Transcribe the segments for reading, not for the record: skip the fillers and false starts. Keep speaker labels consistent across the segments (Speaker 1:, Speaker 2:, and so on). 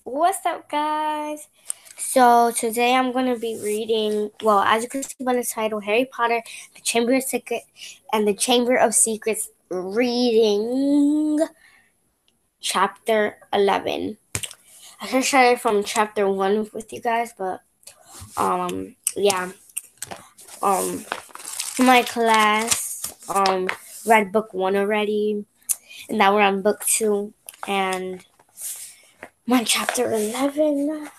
Speaker 1: What's up, guys? So today I'm going to be reading, well, as you can see by the title, Harry Potter, the Chamber of Secrets, and the Chamber of Secrets, reading chapter 11. I should start from chapter 1 with you guys, but yeah. My class read book 1 already, and now we're on book 2, and I'm on chapter 11.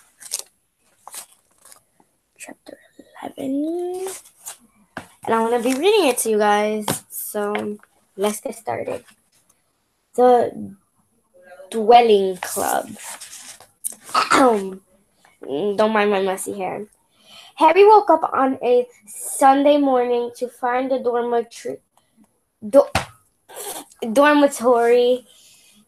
Speaker 1: Chapter 11. And I'm going to be reading it to you guys. So let's get started. The Dwelling Club. Don't mind my messy hair. Harry woke up on a Sunday morning to find the dormitory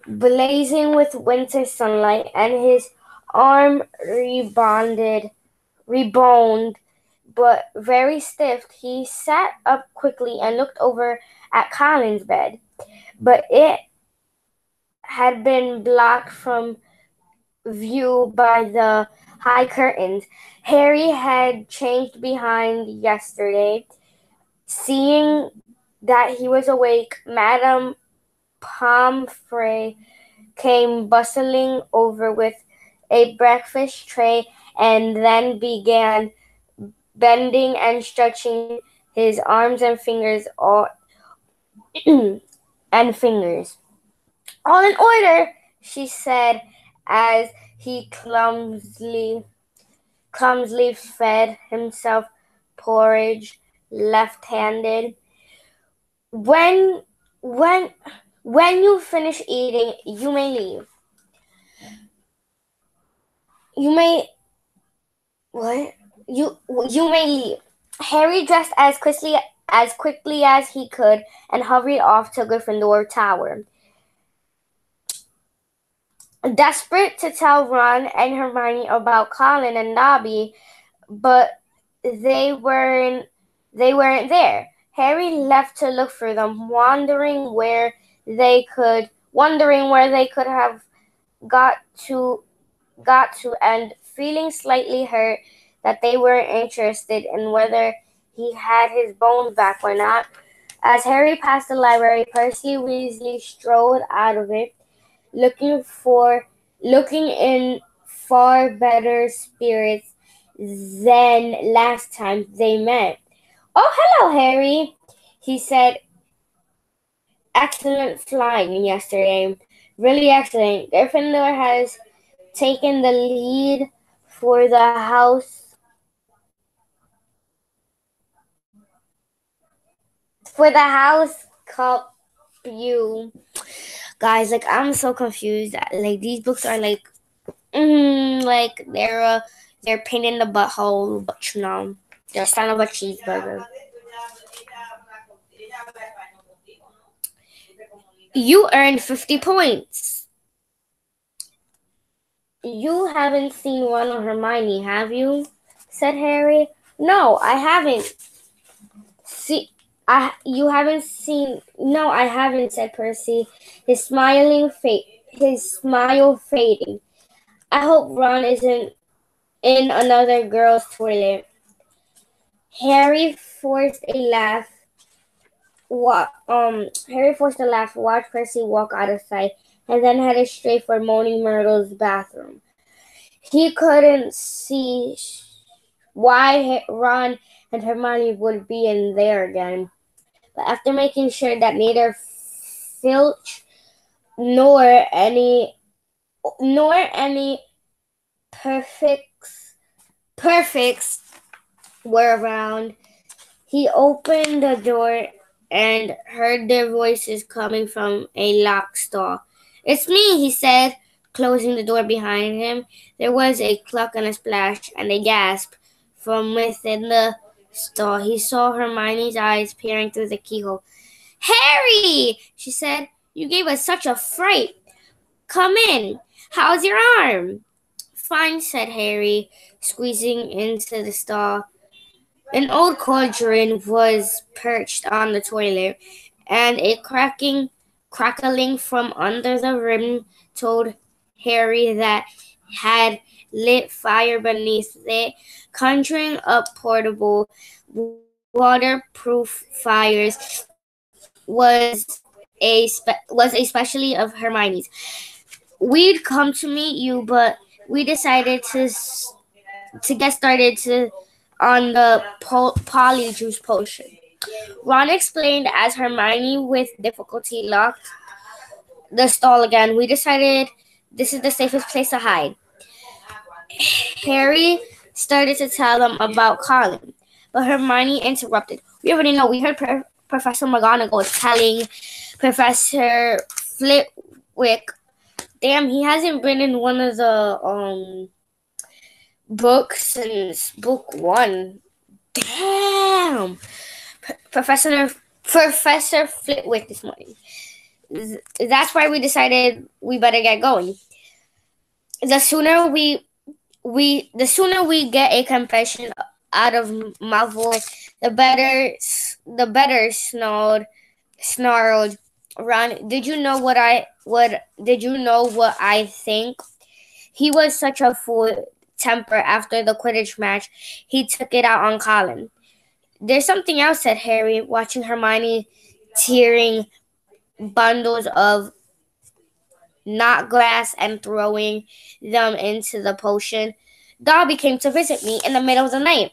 Speaker 1: blazing with winter sunlight and his arm reboned but very stiff. He sat up quickly and looked over at Colin's bed, but it had been blocked from view by the high curtains. Harry had changed behind yesterday. Seeing that he was awake, Madame Pomfrey came bustling over with a breakfast tray and then began bending and stretching his arms and fingers all in order, she said as he clumsily fed himself porridge left-handed. When you finish eating, you may leave. You may leave. Harry dressed as quickly as he could and hurried off to Gryffindor Tower. Desperate to tell Ron and Hermione about Colin and Dobby, but they weren't there. Harry left to look for them, wondering where they could have got to, and feeling slightly hurt that they weren't interested in whether he had his bones back or not. As Harry passed the library, Percy Weasley strolled out of it, looking in far better spirits than last time they met. "Oh, hello, Harry," he said. "Excellent flying yesterday. Really excellent. Gryffindor has taken the lead for the House Cup. You guys, like, I'm so confused. Like, these books are like they're pain in the butthole, but they're son of a cheeseburger. You earned 50 points. You haven't seen Ron or Hermione, have you?" said Harry. "No, I haven't. You haven't seen? No, I haven't," said Percy, his smile fading. "I hope Ron isn't in another girl's toilet." Harry forced a laugh. Watched Percy walk out of sight, and then headed straight for Moaning Myrtle's bathroom. He couldn't see why Ron and Hermione would be in there again. But after making sure that neither Filch nor any perfects were around, he opened the door and heard their voices coming from a locked stall. "It's me," he said, closing the door behind him. There was a cluck and a splash and a gasp from within the stall. He saw Hermione's eyes peering through the keyhole. "Harry," she said, "you gave us such a fright. Come in. How's your arm?" "Fine," said Harry, squeezing into the stall. An old cauldron was perched on the toilet, and a crackling crackling from under the rim told Harry that had lit fire beneath it, conjuring up portable, waterproof fires was a specialty of Hermione's. We'd come to meet you, but we decided to get started on the polyjuice potion. Ron explained as Hermione with difficulty locked the stall again. We decided this is the safest place to hide. Harry started to tell them about Colin, but Hermione interrupted. We already know. We heard Professor McGonagall telling Professor Flitwick. Damn, he hasn't been in one of the books since book 1. Damn. Professor Flitwick this morning. That's why we decided we better get going. The sooner we get a confession out of Malfoy, the better, snarled Ron. Did you know what I think? He was such a fool temper after the Quidditch match. He took it out on Colin. There's something else, said Harry, watching Hermione tearing bundles of knot glass and throwing them into the potion. Dobby came to visit me in the middle of the night.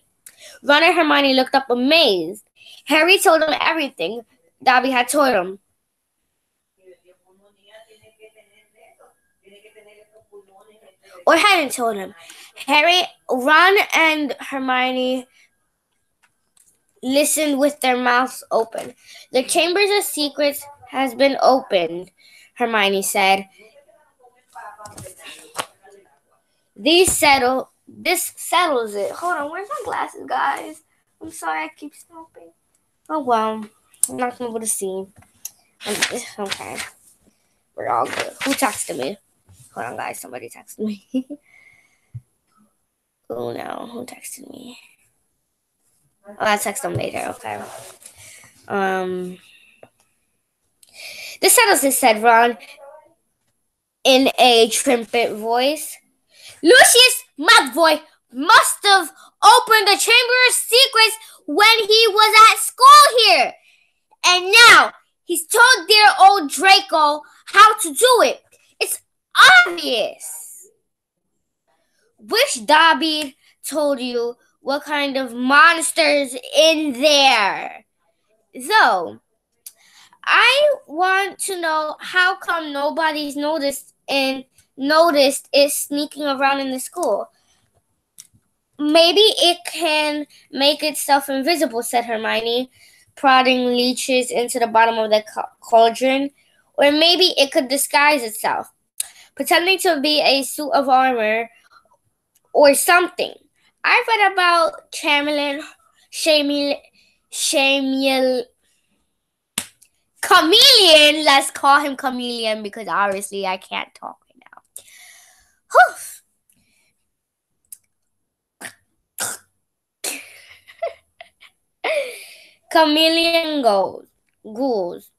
Speaker 1: Ron and Hermione looked up amazed. Harry told them everything Dobby had told him. Or hadn't told him. Ron and Hermione listened with their mouths open. The Chambers of Secrets has been opened, Hermione said. This settles it. Hold on, where's my glasses, guys? I'm sorry I keep stopping. Oh well, I'm not gonna be able to see. Okay, we're all good. Who texted me? Hold on, guys, somebody texted me. Oh no, who texted me? Oh, I'll text them later, okay. This settles it, said Ron in a triumphant voice. Lucius Malfoy must have opened the Chamber of Secrets when he was at school here. And now he's told dear old Draco how to do it. It's obvious. Which Dobby told you what kind of monsters in there? Though, I want to know how come nobody's noticed it sneaking around in the school. Maybe it can make itself invisible, said Hermione, prodding leeches into the bottom of the cauldron. Or maybe it could disguise itself, pretending to be a suit of armor or something. I read about Chameleon, Chameleon. Let's call him Chameleon because obviously I can't talk right now. Chameleon ghouls.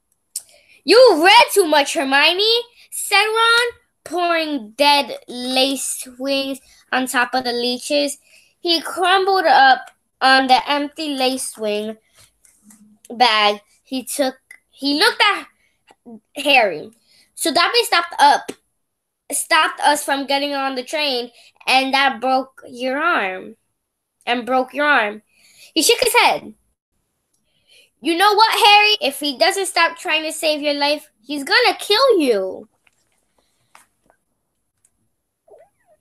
Speaker 1: You read too much, Hermione, said Ron, pouring dead lace wings on top of the leeches. He crumbled up on the empty lace wing bag. He looked at Harry. So Dobby stopped us from getting on the train, and that broke your arm. He shook his head. You know what, Harry? If he doesn't stop trying to save your life, he's gonna kill you.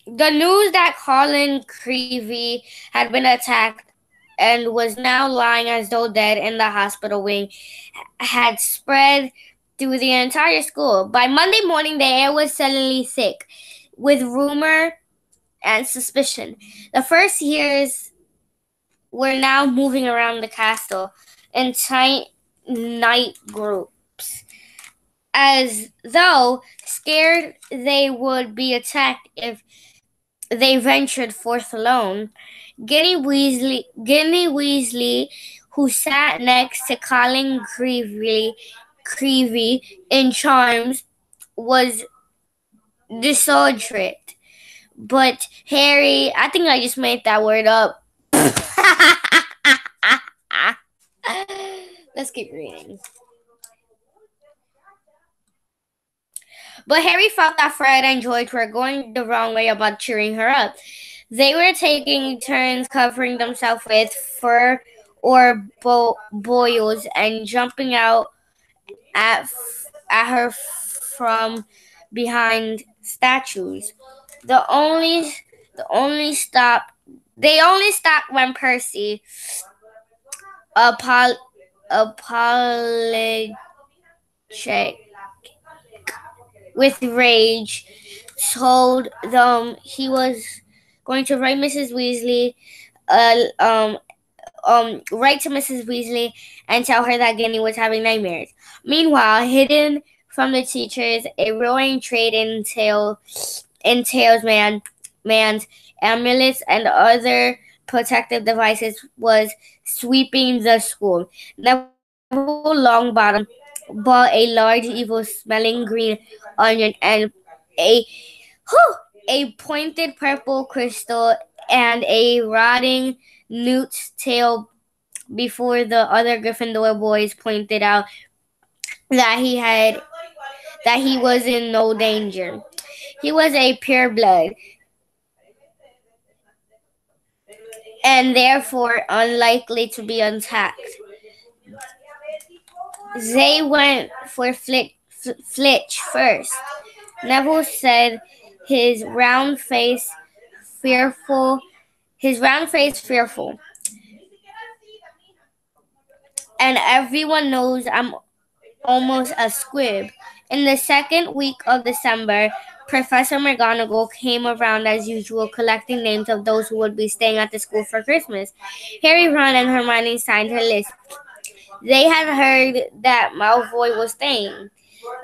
Speaker 1: The news that Colin Creevey had been attacked and was now lying as though dead in the hospital wing had spread through the entire school. By Monday morning, the air was suddenly thick with rumor and suspicion. The first years were now moving around the castle in tight night groups, as though scared they would be attacked if they ventured forth alone. Ginny Weasley, who sat next to Colin Creevey, Creevy in charms was disordered. But Harry, I think I just made that word up. Let's keep reading. But Harry felt that Fred and George were going the wrong way about cheering her up. They were taking turns covering themselves with fur or boils and jumping out at her from behind statues. The only the only stop they only stopped when Percy apologized with rage told them he was going to write Mrs. Weasley write to Mrs. Weasley and tell her that Ginny was having nightmares. Meanwhile, hidden from the teachers, a roaring trade in man's amulets and other protective devices was sweeping the school. Neville Longbottom bought a large, evil-smelling green onion and a a pointed purple crystal and a rotting newt's tail before the other Gryffindor boys pointed out that he was in no danger. He was a pureblood and therefore unlikely to be attacked. They went for Flitch first. Neville said, his round face fearful. And everyone knows I'm almost a squib. In the second week of December, Professor McGonagall came around as usual, collecting names of those who would be staying at the school for Christmas. Harry, Ron, and Hermione signed her list. They had heard that Malfoy was staying,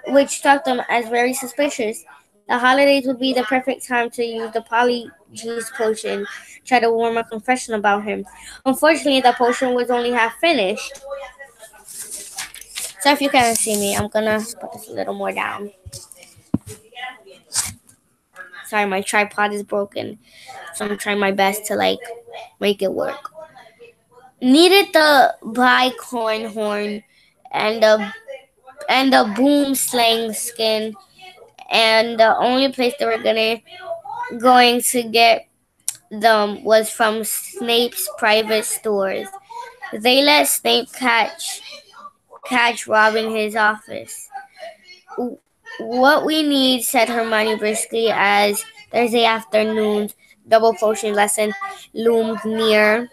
Speaker 1: which struck them as very suspicious. The holidays would be the perfect time to use the Polyjuice potion, try to warm a confession about him. Unfortunately, the potion was only half finished. So if you can't see me, I'm gonna put this a little more down. Sorry, my tripod is broken, so I'm trying my best to make it work. Needed the bicorn horn and the boom slang skin, and the only place they were going to get them was from Snape's private stores. They let Snape catch robbing his office. What we need, said Hermione briskly, as Thursday afternoon's double potion lesson loomed nearer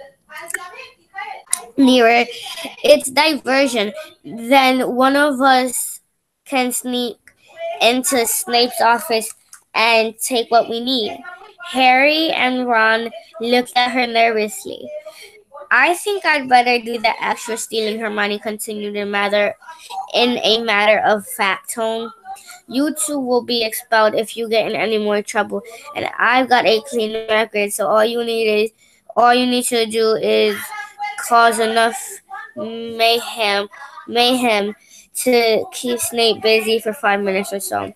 Speaker 1: its diversion. Then one of us can sneak into Snape's office and take what we need. Harry and Ron looked at her nervously. I think I'd better do the extra stealing, Hermione continued in a matter of fact tone. You two will be expelled if you get in any more trouble, and I've got a clean record, so all you need to do is cause enough mayhem to keep Snape busy for 5 minutes or so.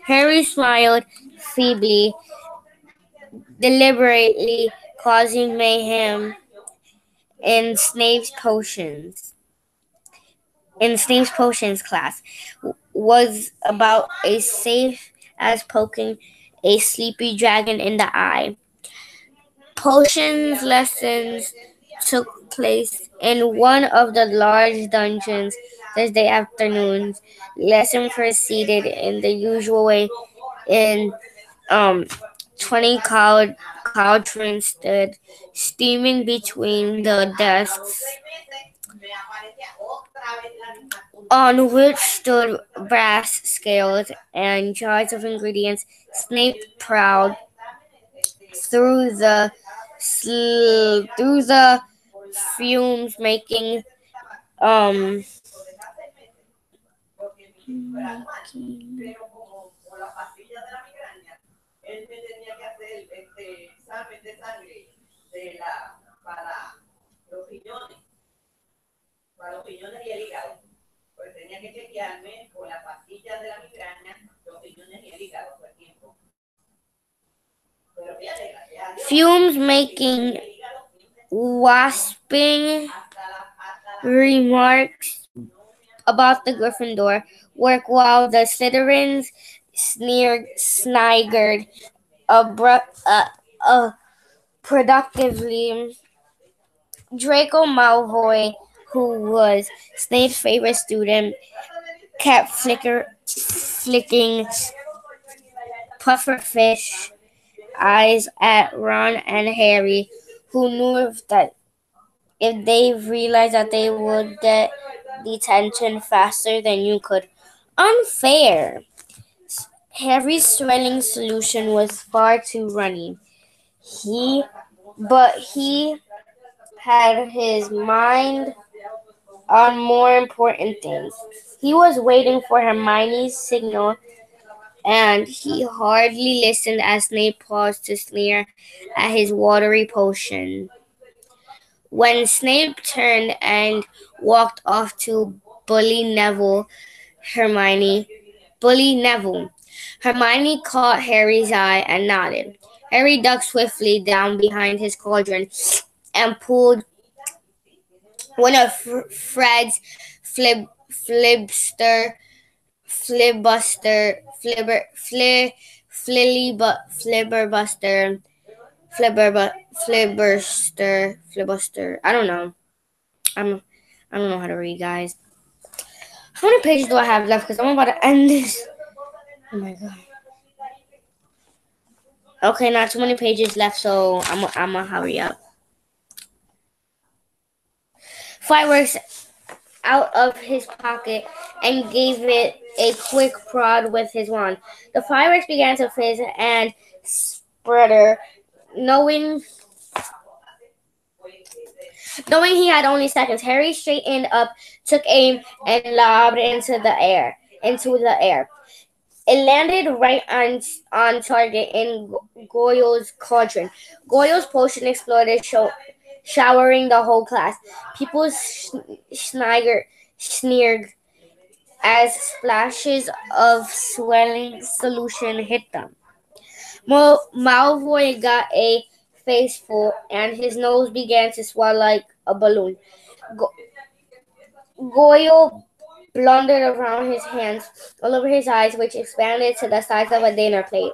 Speaker 1: Harry smiled feebly, deliberately causing mayhem in Snape's potions class was about as safe as poking a sleepy dragon in the eye. Potions lessons took place in one of the large dungeons Thursday afternoons. Lesson proceeded in the usual way. In 20 cauldrons stood steaming between the desks, on which stood brass scales and jars of ingredients. Snape prowled through the fumes, making Fumes making wasping remarks about the Gryffindor work while the Slytherins sniggered productively. Draco Malfoy, who was Snape's favorite student, kept flicking pufferfish eyes at Ron and Harry, who knew if they realized that they would get detention faster than you could. Unfair. Harry's swelling solution was far too runny. He had his mind on more important things. He was waiting for Hermione's signal, and he hardly listened as Snape paused to sneer at his watery potion. When Snape turned and walked off to Hermione, bully Neville. Hermione caught Harry's eye and nodded. Harry ducked swiftly down behind his cauldron and pulled one of Fred's flibster, flibuster, flibber, fli, flibberbuster, flibuster. I don't know. I don't know how to read, guys. How many pages do I have left? Because I'm about to end this. Oh my god. Okay, not too many pages left, so I'm gonna hurry up. Fireworks out of his pocket and gave it a quick prod with his wand. The fireworks began to fizz and sputter. Knowing he had only seconds, Harry straightened up, took aim, and lobbed into the air. It landed right on target in Goyle's cauldron. Goyle's potion exploded, showering the whole class. People sneered as splashes of swelling solution hit them. Malfoy got a faceful, and his nose began to swell like a balloon. Goyle blundered around his hands all over his eyes, which expanded to the size of a dinner plate.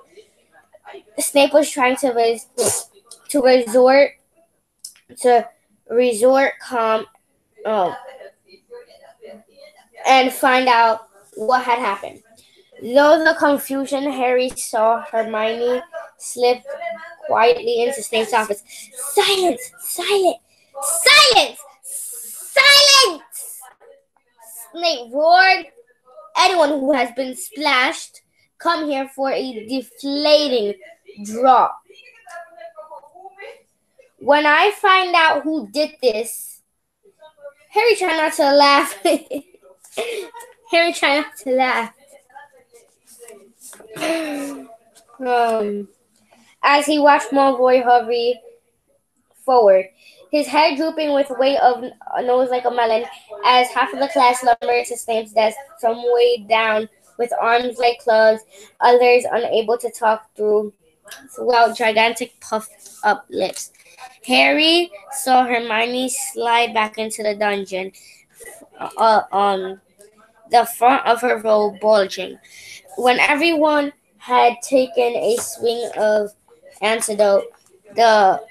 Speaker 1: Snape was trying to resort calm and find out what had happened. Though the confusion, Harry saw Hermione slip quietly into Snape's office. Silence! Silence! Silence! Silence! Snape roared. Anyone who has been splashed, come here for a deflating drop. When I find out who did this, Harry tried not to laugh. Harry tried not to laugh. As he watched Malfoy hurry forward, his head drooping with weight of a nose like a melon, as half of the class lumbered to Snape's desk, some weighed down with arms like clubs, others unable to talk throughout gigantic puffed-up lips. Harry saw Hermione slide back into the dungeon, the front of her robe bulging. When everyone had taken a swing of antidote, the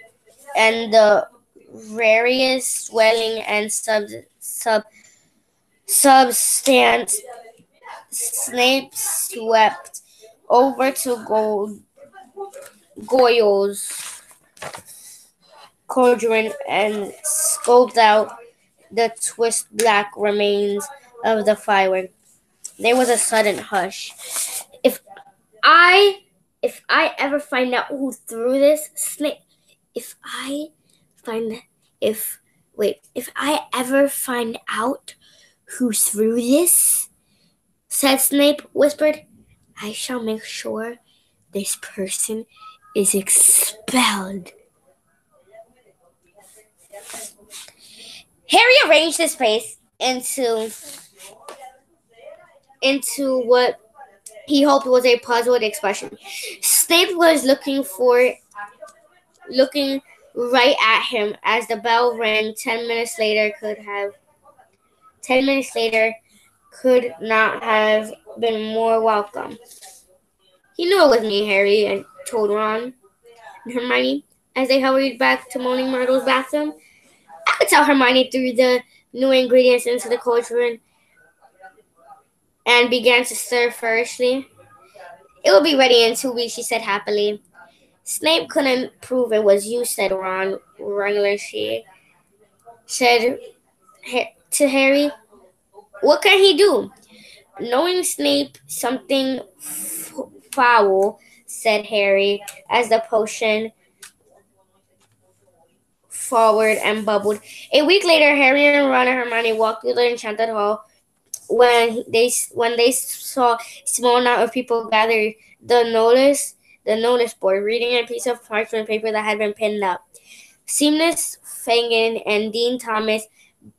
Speaker 1: rarest swelling and substance, Snape swept over to Goyle's cauldron and scoped out the twist black remains of the firework. There was a sudden hush. If I ever find out who threw this, Snape. If I ever find out who threw this, said Snape, whispered, I shall make sure this person is expelled. Harry arranged his face into into what he hoped was a puzzled expression. Snape was looking right at him as the bell rang. 10 minutes later could not have been more welcome. He knew it was me, Harry told Ron and Hermione as they hurried back to Moaning Myrtle's bathroom. I could tell Hermione threw the new ingredients into the cauldron and began to stir furiously. It will be ready in 2 weeks, she said happily. Snape couldn't prove it was you, said Ron wranglingly. Said to Harry, what can he do? Knowing Snape something foul, said Harry as the potion forward and bubbled. A week later, Harry and Ron and Hermione walked through the enchanted hall. When they saw a small knot of people gathered, the notice board, reading a piece of parchment paper that had been pinned up. Seamus, Fagin, and Dean Thomas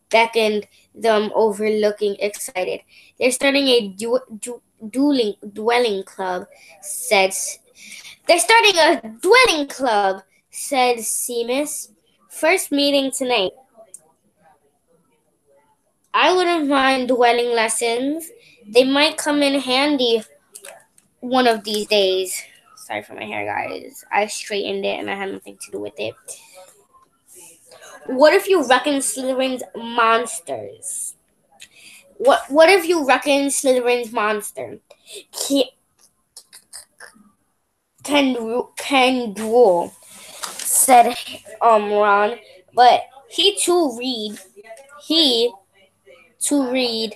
Speaker 1: beckoned them over, looking excited. They're starting a dwelling club, said. They're starting a dwelling club, said Seamus. First meeting tonight. I wouldn't mind dwelling lessons. They might come in handy one of these days. Sorry for my hair, guys. I straightened it and I had nothing to do with it. What if you reckon Slytherin's monsters? What if you reckon Slytherin's monster can drool? Said Ron, but he to read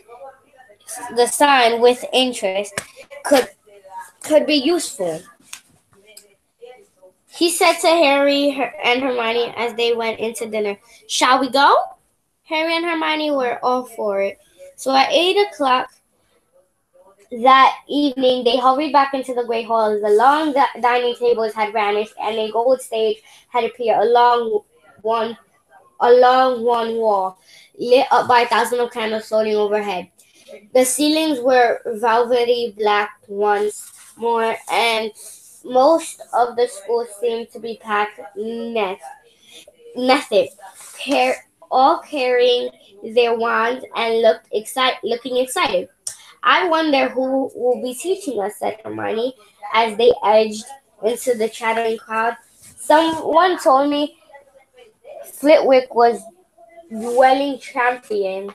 Speaker 1: the sign with interest could be useful. He said to Harry and Hermione as they went into dinner. Shall we go? Harry and Hermione were all for it. So at 8 o'clock that evening, they hurried back into the Great Hall. The long dining tables had vanished, and a gold stage had appeared along one wall, lit up by thousands of candles floating overhead. The ceilings were velvety black once more, and most of the school seemed to be packed method, all carrying their wands and looking excited. I wonder who will be teaching us, said Hermione, as they edged into the chattering crowd. Someone told me Flitwick was dwelling champion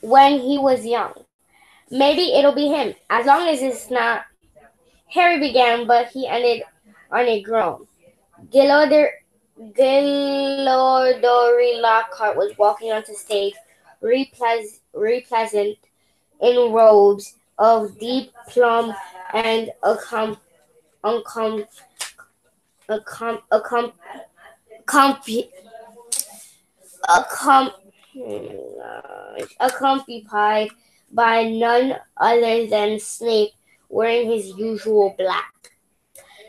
Speaker 1: when he was young. Maybe it'll be him, as long as it's not. Harry began, but he ended on a groan. Gilderoy Lockhart was walking onto stage, repleasant in robes of deep plum and accompanied by none other than Snape, wearing his usual black.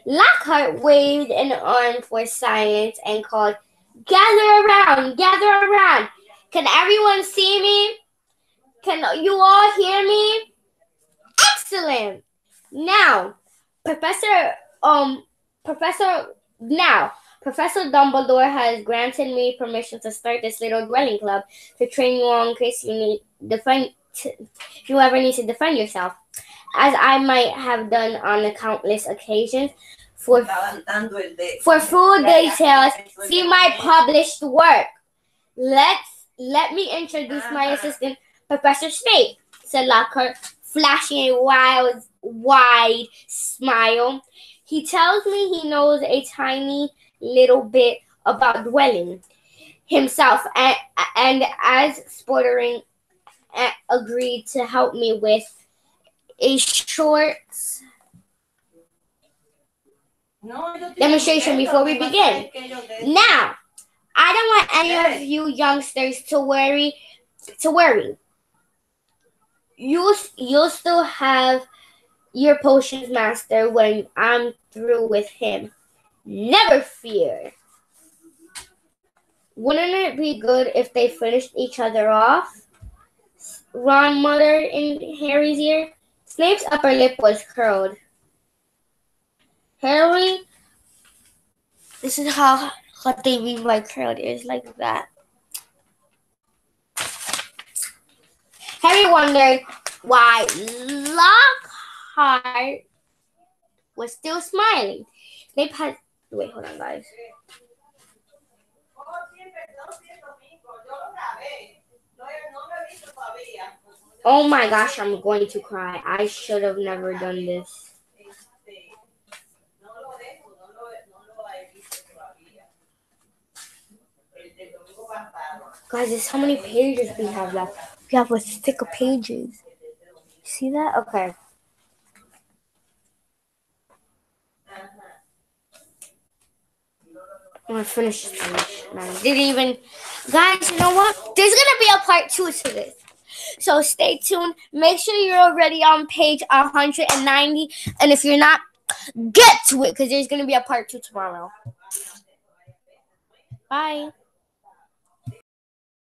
Speaker 1: Lockhart waved an arm for silence and called, gather around! Can everyone see me? Can you all hear me? Excellent! Now, Professor Dumbledore has granted me permission to start this little dwelling club to train you all in case you if you ever need to defend yourself, as I might have done on countless occasions. For full details, see my published work. Let me introduce my assistant, Professor Snape, said Lockhart, flashing a wide smile. He tells me he knows a tiny little bit about dwelling himself, and as Sportering agreed to help me with a short demonstration before we begin. Now, I don't want any of you youngsters to worry. You'll still have your potions master when I'm through with him. Never fear. Wouldn't it be good if they finished each other off? Ron muttered in Harry's ear. Snape's upper lip was curled. Harry, this is how what they mean by curled is like that. Harry wondered why Lockhart was still smiling. Snape had... Wait, hold on, guys. Oh my gosh, I'm going to cry. I should have never done this. Guys, there's how many pages we have left. We have a stick of pages. See that? Okay. I'm gonna finish this page. I didn't even... Guys, you know what? There's gonna be a part 2 to this. So stay tuned. Make sure you're already on page 190. And if you're not, get to it, because there's gonna be a part 2 tomorrow. Bye.